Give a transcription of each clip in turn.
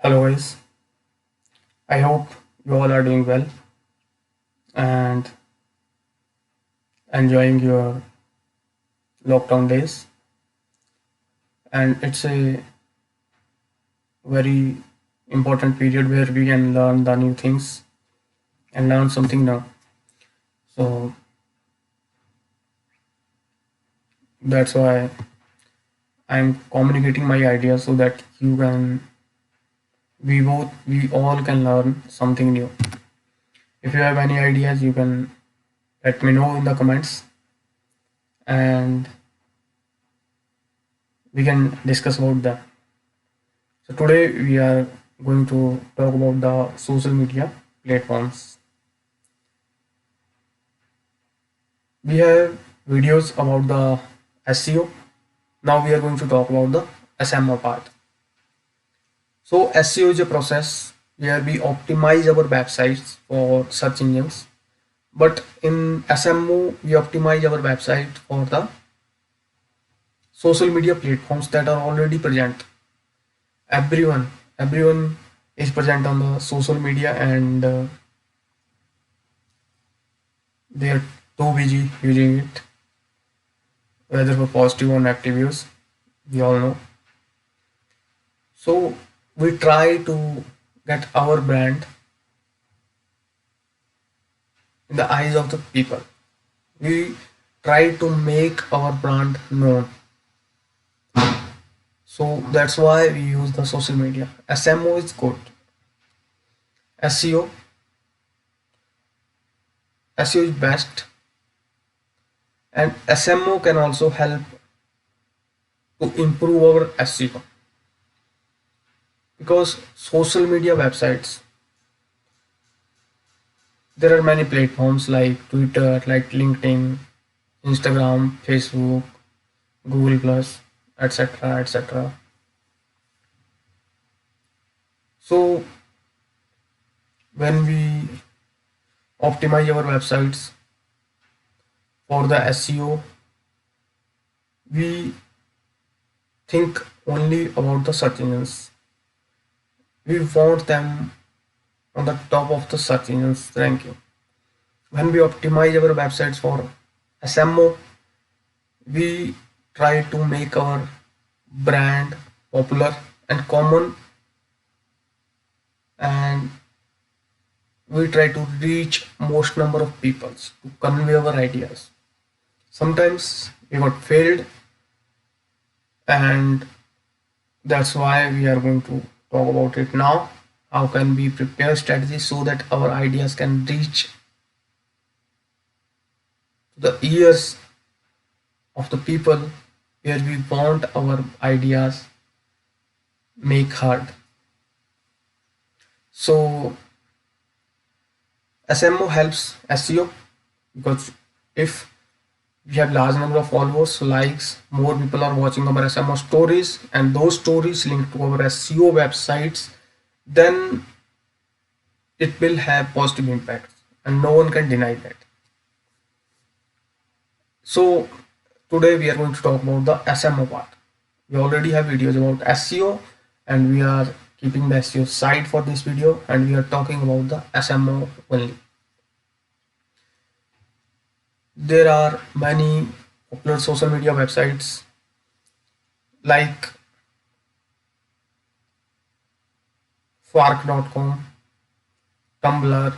Hello guys, I hope you all are doing well and enjoying your lockdown days. And it's a very important period where we can learn the new things and learn something new. So that's why I'm communicating my ideas so that we all can learn something new. If you have any ideas, you can let me know in the comments and we can discuss about them. So today we are going to talk about the social media platforms. We have videos about the SEO. Now we are going to talk about the SMO part. So SEO is a process where we optimize our websites for search engines. But in SMO, we optimize our website for the social media platforms that are already present. Everyone is present on the social media and they are too busy using it, whether for positive or negative use. We all know. So we try to get our brand in the eyes of the people. We try to make our brand known. So that's why we use the social media. SMO is good. SEO, SEO is best, and SMO can also help to improve our SEO because social media websites, there are many platforms like Twitter, like LinkedIn, Instagram, Facebook, Google Plus, etc. etc. So when we optimize our websites for the SEO, we think only about the search engines. We want them on the top of the search engines ranking. When we optimize our websites for SMO, we try to make our brand popular and common, and we try to reach most number of people to convey our ideas. Sometimes we got failed, and that's why we are going to talk about it now. How can we prepare strategies so that our ideas can reach the ears of the people where we want our ideas make heard. So SMO helps SEO because if we have large number of followers, likes, more people are watching our SMO stories and those stories linked to our SEO websites, then it will have positive impact and no one can deny that. So today we are going to talk about the SMO part. We already have videos about SEO and we are keeping the SEO side for this video and we are talking about the SMO only. There are many popular social media websites like Fark.com, Tumblr,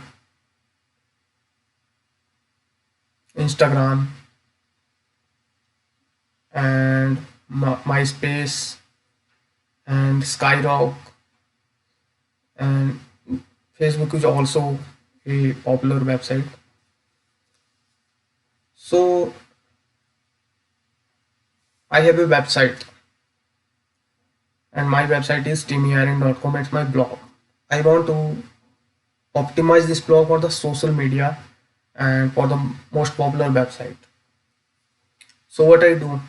Instagram, and MySpace, and Skyrock, and Facebook is also a popular website. So I have a website, and my website is timmyarin.com. It's my blog. I want to optimize this blog for the social media and for the most popular website. So what I do,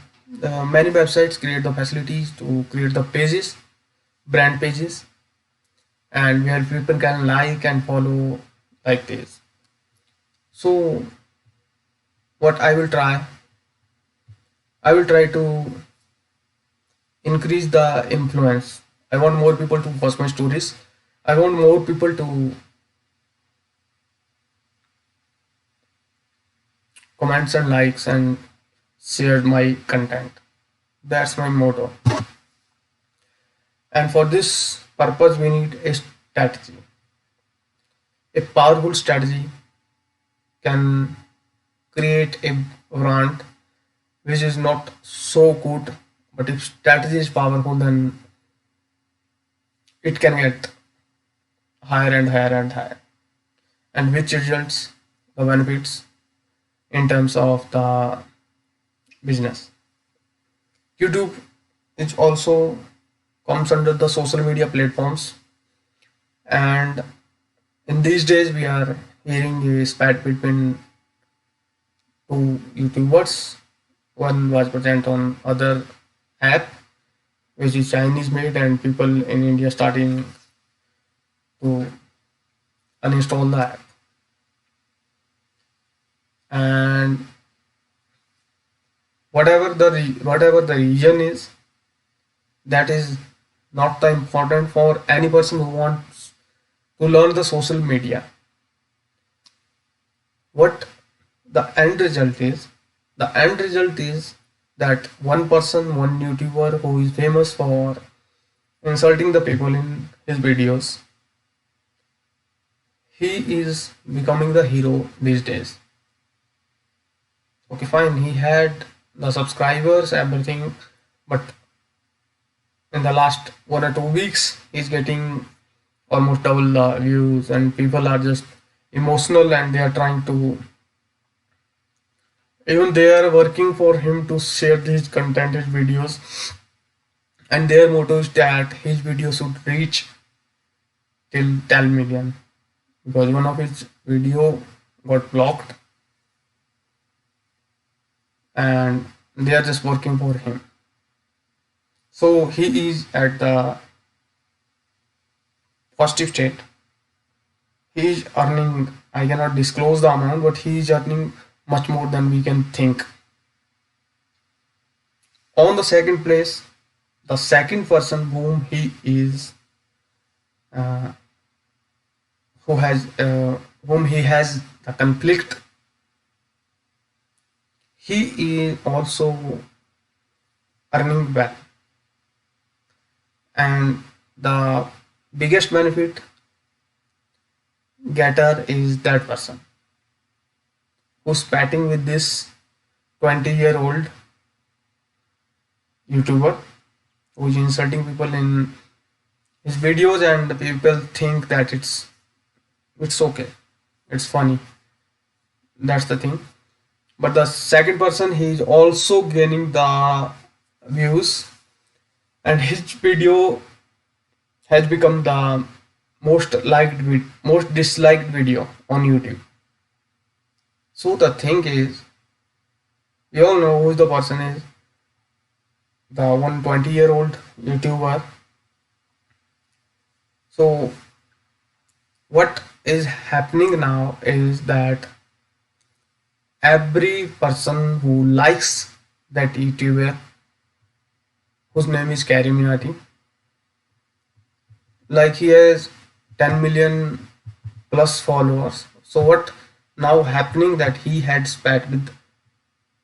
many websites create the facilities to create the pages, brand pages, and where people can like and follow like this. So what I will try to increase the influence. I want more people to watch my stories. I want more people to comments and likes and share my content. That's my motto. And for this purpose, we need a strategy. A powerful strategy can create a brand which is not so good, but if strategy is powerful, then it can get higher and higher and higher. And which results the benefits in terms of the business. YouTube is also comes under the social media platforms, and in these days we are hearing a spat between two YouTubers. One was present on other app which is Chinese made, and people in India starting to uninstall the app. And whatever the reason is, that is not the important for any person who wants to learn the social media. What the end result is? The end result is that one person, one YouTuber who is famous for insulting the people in his videos, he is becoming the hero these days. Okay, fine, he had the subscribers, everything, but in the last 1 or 2 weeks, he's getting almost double the views, and people are just emotional and they are trying to, even they are working for him to share his content, his videos, and their motto is that his video should reach till 10 million, because one of his video got blocked and they are just working for him. So he is at the positive state. He is earning, I cannot disclose the amount, but he is earning much more than we can think. On the second place, the second person uh, whom he has the conflict, he is also earning well, and the biggest benefit getter is that person who's patting with this 20-year-old YouTuber who's insulting people in his videos, and people think that it's okay, it's funny. That's the thing. But the second person, he is also gaining the views, and his video has become the most disliked video on YouTube. So the thing is, we all know who the person is, the 120-year-old YouTuber. So what is happening now is that every person who likes that YouTuber, whose name is Carrie Minati, like he has 10 million plus followers. So what now happening that he had spat with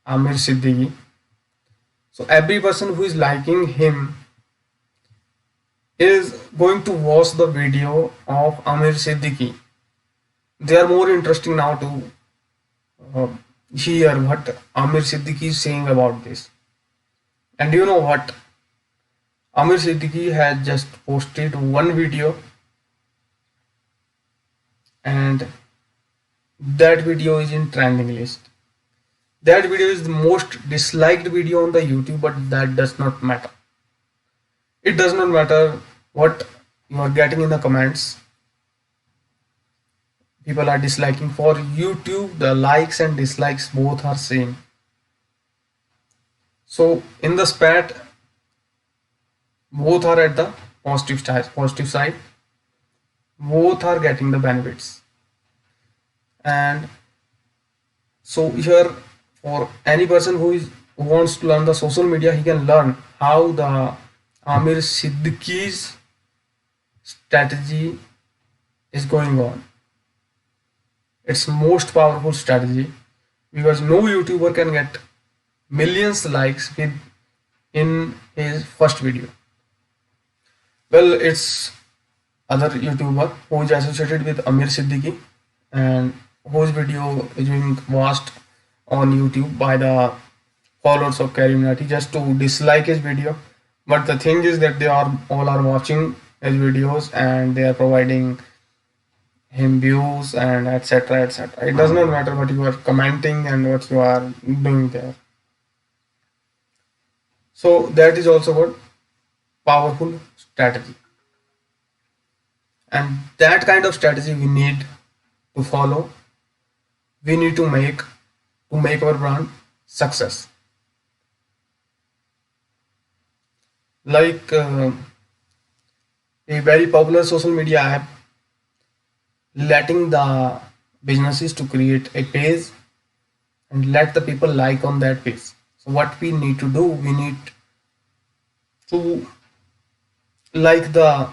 Amir Siddiqui. So every person who is liking him is going to watch the video of Amir Siddiqui. They are more interesting now to uh, hear what Amir Siddiqui is saying about this. And you know what? Amir Siddiqui has just posted one video, and that video is in trending list. That video is the most disliked video on the YouTube, but that does not matter. It does not matter what you are getting in the comments. People are disliking. For YouTube, the likes and dislikes both are same. So in the spat, both are at the positive side. Both are getting the benefits. And so here, for any person who wants to learn the social media, he can learn how the Amir Siddiqui's strategy is going on. It's most powerful strategy because no YouTuber can get millions likes with in his first video. Well, it's other YouTuber who is associated with Amir Siddiqui and whose video is being watched on YouTube by the followers of Karim just to dislike his video. But the thing is that they are all are watching his videos and they are providing him views and etc etc. It does not matter what you are commenting and what you are doing there. So that is also what powerful strategy. And that kind of strategy we need to follow. We need to make our brand success. Like a very popular social media app letting the businesses to create a page and let the people like on that page. So what we need to do, we need to like the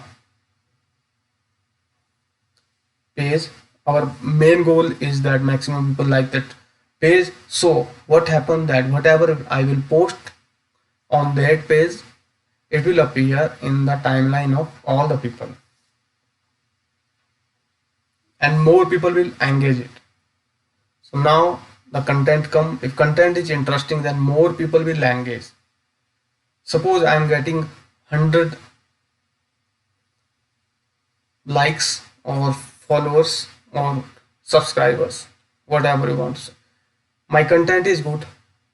page. Our main goal is that maximum people like that page. So what happened that whatever I will post on that page, it will appear in the timeline of all the people and more people will engage it. So now the content come, if content is interesting then more people will engage. Suppose I am getting 100 likes or followers or subscribers, whatever you want to say. My content is good,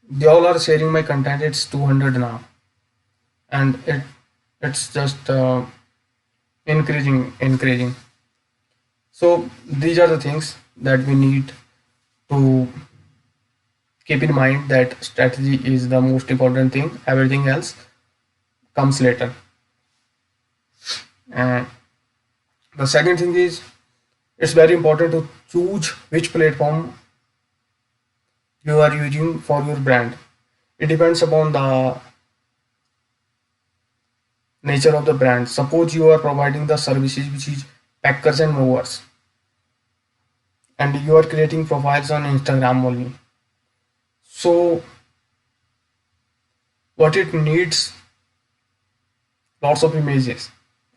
they all are sharing my content, it's 200 now, and it's just increasing. So these are the things that we need to keep in mind, that strategy is the most important thing, everything else comes later. And the second thing is, it's very important to choose which platform you are using for your brand. It depends upon the nature of the brand. Suppose you are providing the services which is packers and movers and you are creating profiles on Instagram only. So what it needs, lots of images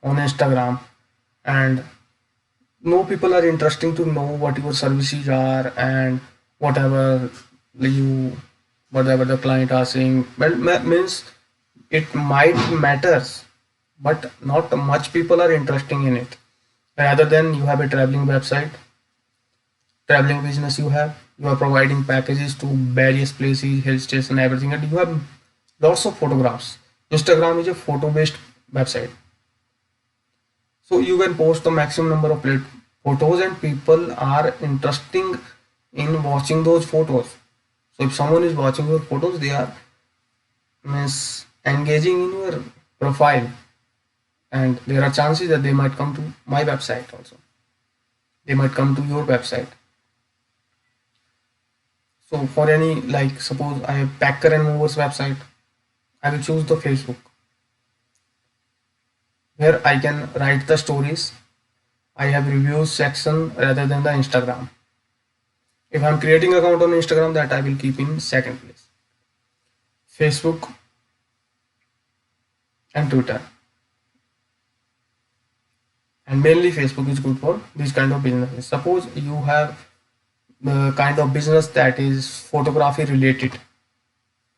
on Instagram, and no people are interesting to know what your services are and whatever you whatever the client are saying. Well, means it might matters, but not much people are interested in it. Rather than you have a traveling website, traveling business, you are providing packages to various places, hill station, everything, and you have lots of photographs. Instagram is a photo based website, so you can post the maximum number of photos and people are interesting in watching those photos. So if someone is watching your photos, they are means engaging in your profile, and there are chances that they might come to my website also, they might come to your website. So for any, like suppose I have packer and movers website, I will choose the Facebook where I can write the stories. I have reviews section rather than the Instagram. If I'm creating account on Instagram, that I will keep in second place. Facebook and Twitter, and mainly Facebook is good for this kind of businesses. Suppose you have the kind of business that is photography related,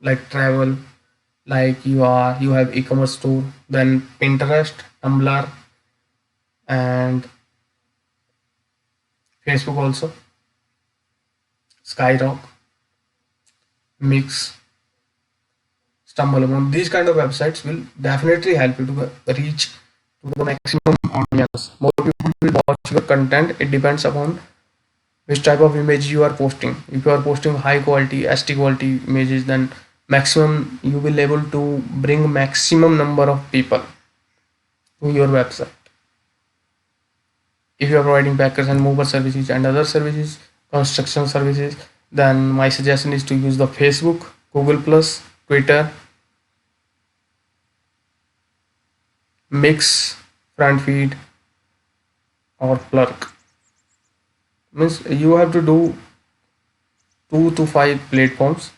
like travel, like you have e-commerce store, then Pinterest, Tumblr, and Facebook also, Skyrock, Mix, StumbleUpon. These kind of websites will definitely help you to reach to the maximum audience. More people will watch your content. It depends upon which type of image you are posting. If you are posting high quality HD quality images, then maximum you will able to bring maximum number of people to your website. If you are providing packers and mover services and other services, construction services, then my suggestion is to use the Facebook, Google Plus, Twitter, Mix, Front Feed, or clerk. Means you have to do 2 to 5 platforms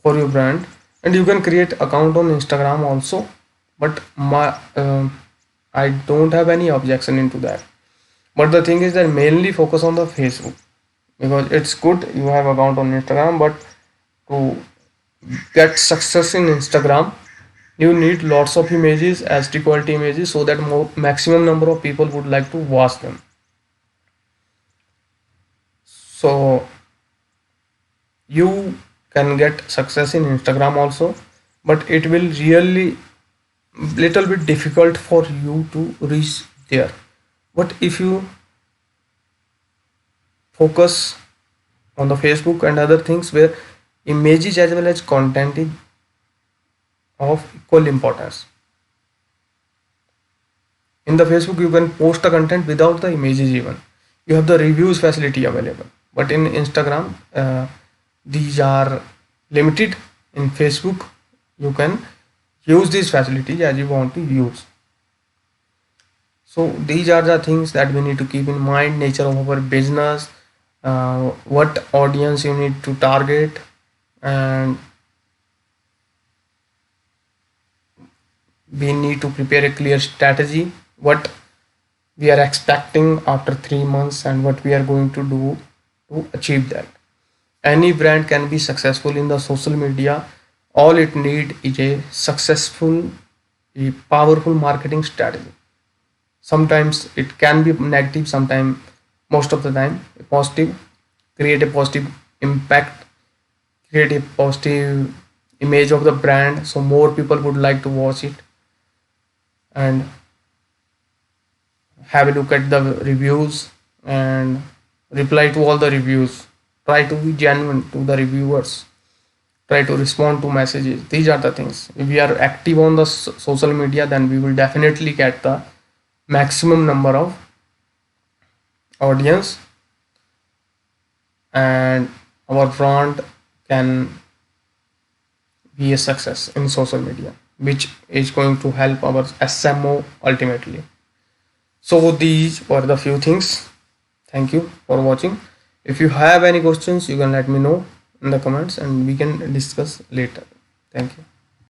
for your brand, and you can create account on Instagram also. But I don't have any objection into that. But the thing is that mainly focus on the Facebook, because it's good you have account on Instagram, but to get success in Instagram, you need lots of images, HD quality images, so that maximum number of people would like to watch them. So you can get success in Instagram also, but it will really little bit difficult for you to reach there. But if you focus on the Facebook and other things where images as well as content is of equal importance. In the Facebook, you can post the content without the images even. You have the reviews facility available. But in Instagram, these are limited. In Facebook, you can use these facilities as you want to use. So these are the things that we need to keep in mind. Nature of our business, what audience you need to target, and we need to prepare a clear strategy, what we are expecting after 3 months and what we are going to do to achieve that. Any brand can be successful in the social media. All it need is a successful, a powerful marketing strategy. Sometimes it can be negative, sometimes, most of the time positive. Create a positive impact, create a positive image of the brand so more people would like to watch it, and have a look at the reviews and reply to all the reviews. Try to be genuine to the reviewers, try to respond to messages. These are the things. If we are active on the social media, then we will definitely get the maximum number of audience, and our brand can be a success in social media, which is going to help our SMO ultimately. So these were the few things. Thank you for watching. If you have any questions, you can let me know in the comments and we can discuss later. Thank you.